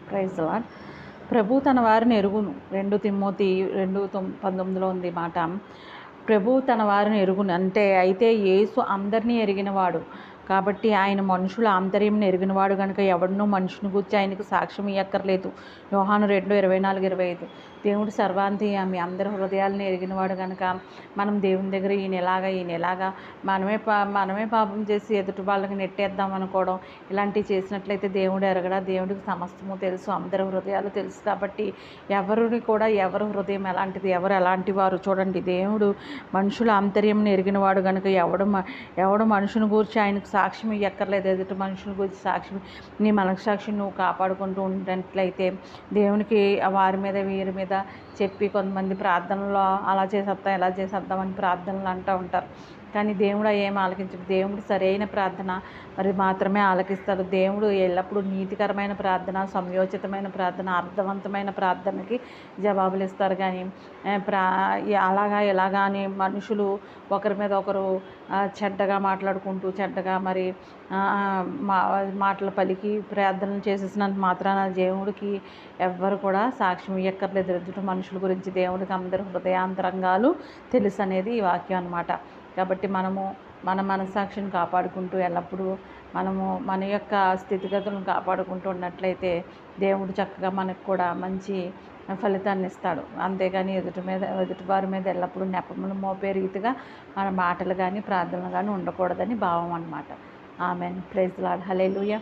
Praise lord. ప్రభు తన వారిని ఎరుగును. 2 తిమోతి 2:19లో ఉంది మాట. ప్రభు తన వారిని ఎరుగును అంటే అయితే యేసు అందరినీ ఎరిగినవాడు కాబట్టి ఆయన మనుషుల ఆంతర్యం ఎరిగినవాడు కనుక ఎవడనూ మనుషుని గురించి ఆయనకు సాక్ష్యం ఇవ్వక్కర్లేదు. యోహాను 2:24-25. దేవుడు సర్వాంతర్యామి, అందరి హృదయాలను ఎరిగినవాడు కనుక మనం దేవుని దగ్గర ఈయనలాగా మనమే పాపం చేసి ఎదుటి వాళ్ళకి నెట్టేద్దాం అనుకోవడం ఇలాంటివి చేసినట్లయితే దేవుడు ఎరగడా? దేవుడికి సమస్తము తెలుసు, అందరి హృదయాలు తెలుసు. కాబట్టి ఎవరిని కూడా ఎవరి హృదయం ఎలాంటిది, ఎవరు ఎలాంటి వారు చూడండి. దేవుడు మనుషుల ఆంతర్యం ఎరిగినవాడు కనుక ఎవడు మనుషుని గురించి ఆయనకు సాక్ష్యం ఇవ్వక్కర్లేదు. ఎదుటి మనుషుల గురించి సాక్ష్యం, నీ మనస్సాక్షి నువ్వు కాపాడుకుంటూ ఉన్నట్లయితే దేవునికి వారి మీద వీరి మీద చెప్పి కొంతమంది ప్రార్థనలో అలా చేసేద్దాం ఇలా చేసేద్దాం అని ప్రార్థనలు అంటూ ఉంటారు. కానీ దేవుడు ఏం ఆలకించడు. దేవుడు సరైన ప్రార్థన మరి మాత్రమే ఆలకిస్తాడు. దేవుడు ఎల్లప్పుడూ నీతికరమైన ప్రార్థన, సంయోచితమైన ప్రార్థన, అర్థవంతమైన ప్రార్థనకి జవాబులు ఇస్తారు. కానీ ఎలాగా అని మనుషులు ఒకరి మీద ఒకరు చెడ్డగా మాట్లాడుకుంటూ చెడ్డగా మరి మాటలు పలికి ప్రార్థనలు చేసేసినంత మాత్రాన దేవుడికి ఎవ్వరు కూడా సాక్ష్యం ఇవ్వక్కర్లేదు. ఎదుటి మనుషుల గురించి దేవుడికి అందరి హృదయాంతరంగాలు తెలుసు అనేది ఈ వాక్యం అన్నమాట. కాబట్టి మనము మన మనస్సాక్షిని కాపాడుకుంటూ ఎల్లప్పుడూ మనము మన యొక్క స్థితిగతులను కాపాడుకుంటూ ఉన్నట్లయితే దేవుడు చక్కగా మనకు కూడా మంచి ఫలితాన్ని ఇస్తాడు. అంతేగాని ఎదుటివారి మీద ఎల్లప్పుడూ నెపములు మోపే రీతిగా మన మాటలు కానీ ప్రార్థనలు కానీ ఉండకూడదని భావం అన్నమాట. ఆమెన్. Praise lord. హల్లెలూయా.